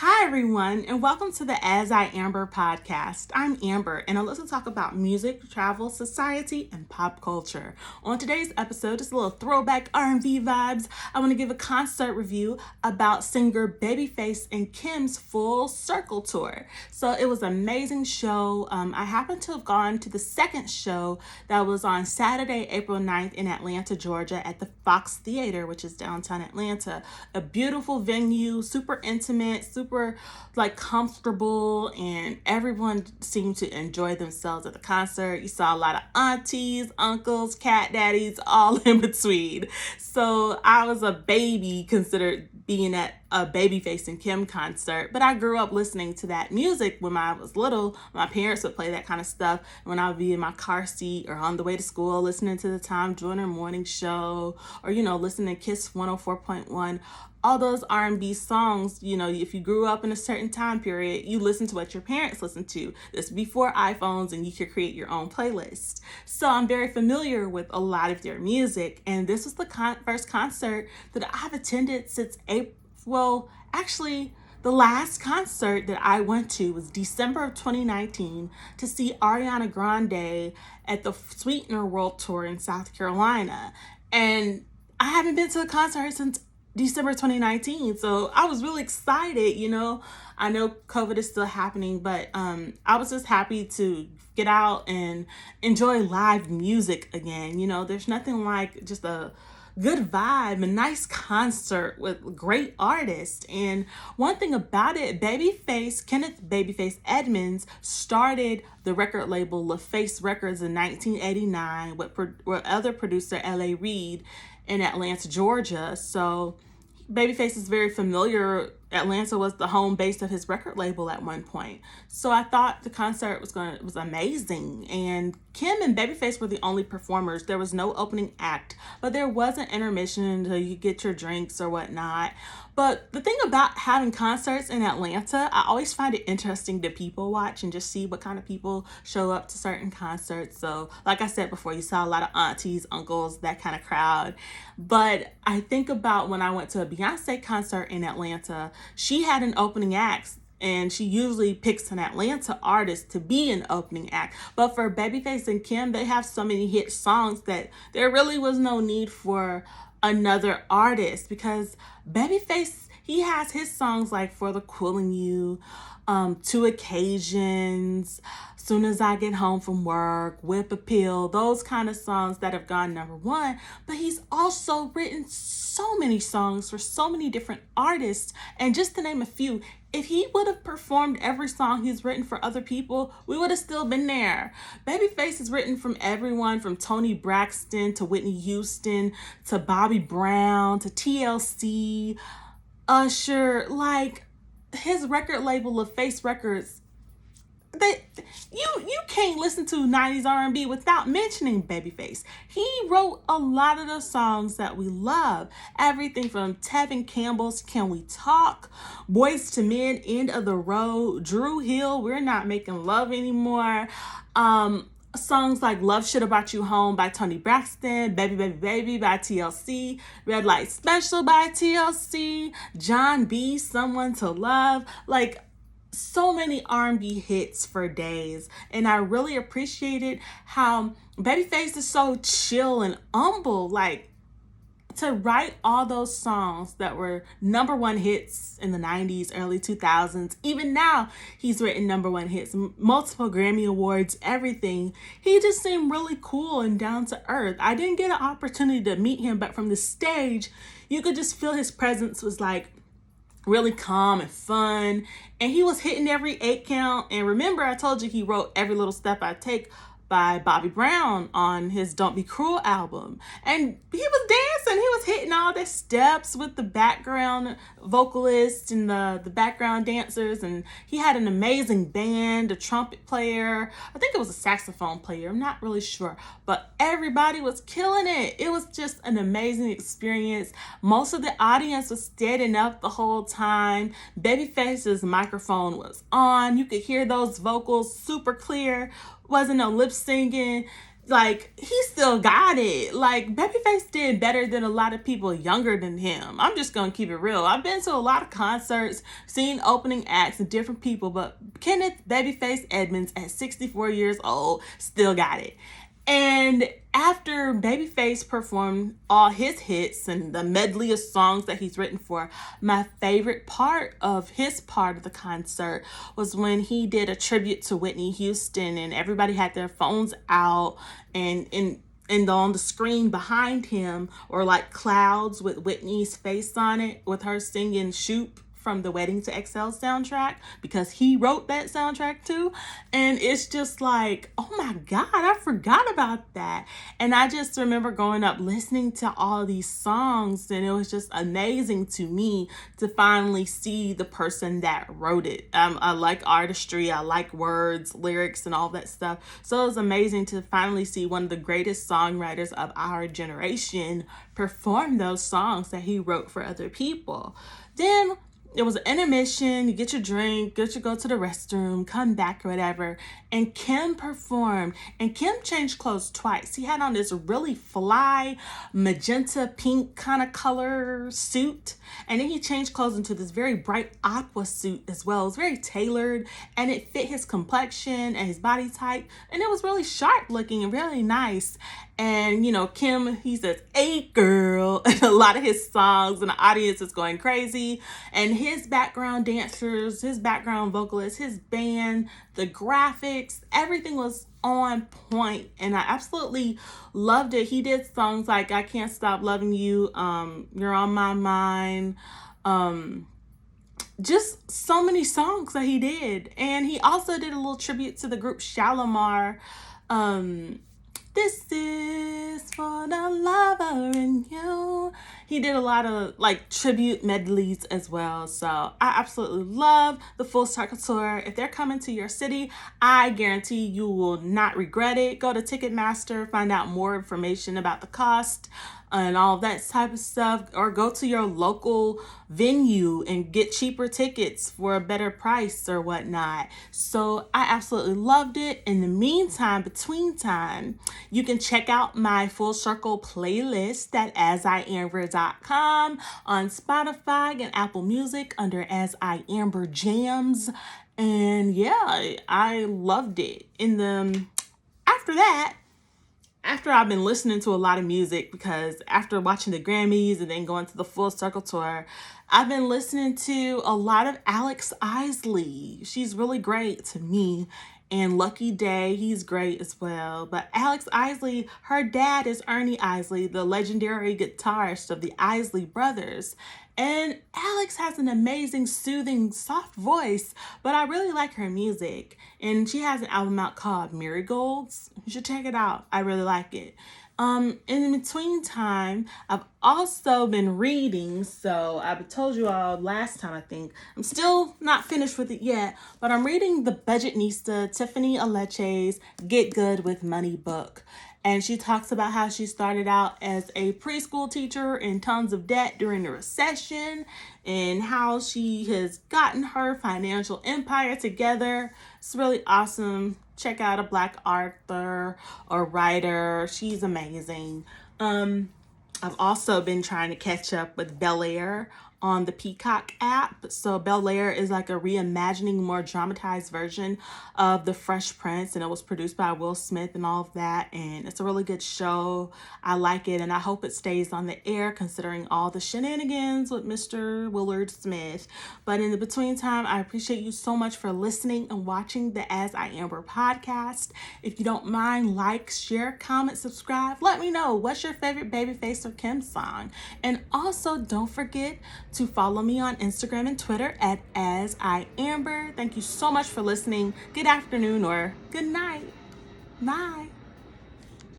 Hi, everyone, and welcome to the As I Amber podcast. I'm Amber, and I love to talk about music, travel, society, and pop culture. On today's episode, just a little throwback R&B vibes. I want to give a concert review about singer Babyface and Kem's Full Circle tour. So it was an amazing show. I happened to have gone to the second show that was on Saturday, April 9th in Atlanta, Georgia at the Fox Theater, which is downtown Atlanta. A beautiful venue, super intimate, super comfortable, and everyone seemed to enjoy themselves at the concert. You saw a lot of aunties, uncles, cat daddies, all in between. So I was a baby considered being at a Babyface and Kem concert, but I grew up listening to that music when I was little. My parents would play that kind of stuff when I would be in my car seat or on the way to school listening to the Tom Joyner morning show, or listening to Kiss 104.1. All those R&B songs, if you grew up in a certain time period, you listen to what your parents listened to. This before iPhones, and you could create your own playlist. So I'm very familiar with a lot of their music, and this was the first concert that I've attended since April. Well, actually, the last concert that I went to was December of 2019 to see Ariana Grande at the Sweetener World Tour in South Carolina. And I haven't been to a concert since December 2019, so I was really excited. I know COVID is still happening, but I was just happy to get out and enjoy live music again. There's nothing like just a good vibe, a nice concert with great artists. And one thing about it, Kenneth Babyface Edmonds started the record label LaFace Records in 1989 with other producer L.A. Reid in Atlanta, Georgia. So Babyface is very familiar. Atlanta was the home base of his record label at one point. So I thought the concert was amazing. And Kem and Babyface were the only performers. There was no opening act, but there was an intermission until you get your drinks or whatnot. But the thing about having concerts in Atlanta, I always find it interesting to people watch and just see what kind of people show up to certain concerts. So like I said before, you saw a lot of aunties, uncles, that kind of crowd. But I think about when I went to a Beyonce concert in Atlanta, she had an opening act, and she usually picks an Atlanta artist to be an opening act. But for Babyface and Kem, they have so many hit songs that there really was no need for another artist, because Babyface, he has his songs like For the Coolin' You, Two Occasions, Soon as I Get Home from Work, Whip Appeal, those kind of songs that have gone number one. But he's also written so many songs for so many different artists. And just to name a few, if he would have performed every song he's written for other people, we would have still been there. Babyface has written from everyone from Toni Braxton to Whitney Houston to Bobby Brown to TLC, Usher. Like, his record label, LaFace Records, you can't listen to 90s R&B without mentioning Babyface. He wrote a lot of the songs that we love. Everything from Tevin Campbell's Can We Talk, Boyz II Men, End of the Road, Drew Hill, We're Not Making Love Anymore. Songs like Love Shit About You Home by Toni Braxton, Baby Baby Baby by TLC, Red Light Special by TLC, John B, Someone to Love. Like, so many R&B hits for days. And I really appreciated how Babyface is so chill and humble. Like, to write all those songs that were number one hits in the 90s, early 2000s. Even now, he's written number one hits, multiple Grammy Awards, everything. He just seemed really cool and down to earth. I didn't get an opportunity to meet him, but from the stage, you could just feel his presence was like really calm and fun. And he was hitting every 8 count. And remember, I told you he wrote Every Little Step I Take by Bobby Brown on his Don't Be Cruel album. And he was dancing. He was hitting all the steps with the background vocalists and the background dancers. And he had an amazing band, a trumpet player. I think it was a saxophone player. I'm not really sure. But everybody was killing it. It was just an amazing experience. Most of the audience was standing up the whole time. Babyface's microphone was on. You could hear those vocals super clear. Wasn't no lip singing. like, he still got it. Like, Babyface did better than a lot of people younger than him. I'm just gonna keep it real. I've been to a lot of concerts, seen opening acts and different people, but Kenneth Babyface Edmonds at 64 years old still got it. And after Babyface performed all his hits and the medley of songs that he's written for, my favorite part of his part of the concert was when he did a tribute to Whitney Houston, and everybody had their phones out, and on the screen behind him were like clouds with Whitney's face on it, with her singing Shoop from the Wedding to Excel soundtrack, because he wrote that soundtrack too. And it's just like, oh my God, I forgot about that. And I just remember growing up listening to all these songs, and it was just amazing to me to finally see the person that wrote it. I like artistry, I like words, lyrics, and all that stuff. So it was amazing to finally see one of the greatest songwriters of our generation perform those songs that he wrote for other people. Then it was an intermission, you get your drink, go to the restroom, come back or whatever, and Kem performed. And Kem changed clothes twice. He had on this really fly magenta pink kind of color suit, and then he changed clothes into this very bright aqua suit as well. It was very tailored, and it fit his complexion and his body type, and it was really sharp looking and really nice. And, you know, Kem, he says, "Hey girl," in a lot of his songs, and the audience is going crazy. And his background dancers, his background vocalists, his band, the graphics, everything was on point. And I absolutely loved it. He did songs like "I Can't Stop Loving You," "You're on My Mind," just so many songs that he did. And he also did a little tribute to the group Shalimar. "This is for the lover in you." He did a lot of like tribute medleys as well. So I absolutely love the Full Circle Tour. If they're coming to your city, I guarantee you will not regret it. Go to Ticketmaster, find out more information about the cost and all that type of stuff, or go to your local venue and get cheaper tickets for a better price or whatnot. So I absolutely loved it. In the meantime, between time, you can check out my Full Circle playlist at asiamber.com, on Spotify and Apple Music under As I Amber Jams. And yeah, I loved it. After that, after I've been listening to a lot of music, because after watching the Grammys and then going to the Full Circle Tour, I've been listening to a lot of Alex Isley. She's really great to me. And Lucky Day, he's great as well. But Alex Isley, her dad is Ernie Isley, the legendary guitarist of the Isley Brothers. And Alex has an amazing, soothing, soft voice, but I really like her music. And she has an album out called Marigolds. You should check it out. I really like it. In between time, I've also been reading, so I told you all last time, I think. I'm still not finished with it yet, but I'm reading the Budgetnista Tiffany Aleche's Get Good with Money book. And she talks about how she started out as a preschool teacher in tons of debt during the recession, and how she has gotten her financial empire together. It's really awesome. Check out a Black author or writer. She's amazing. I've also been trying to catch up with Bel Air on the Peacock app. So Bel Air is like a reimagining, more dramatized version of The Fresh Prince, and it was produced by Will Smith and all of that, and it's a really good show. I like it, and I hope it stays on the air considering all the shenanigans with Mr. Willard Smith. But in the between time, I appreciate you so much for listening and watching the As I Amber podcast. If you don't mind, like, share, comment, subscribe. Let me know, what's your favorite Babyface or Kem song? And also, don't forget to follow me on Instagram and Twitter at As I Amber. Thank you so much for listening. Good afternoon or good night. Bye.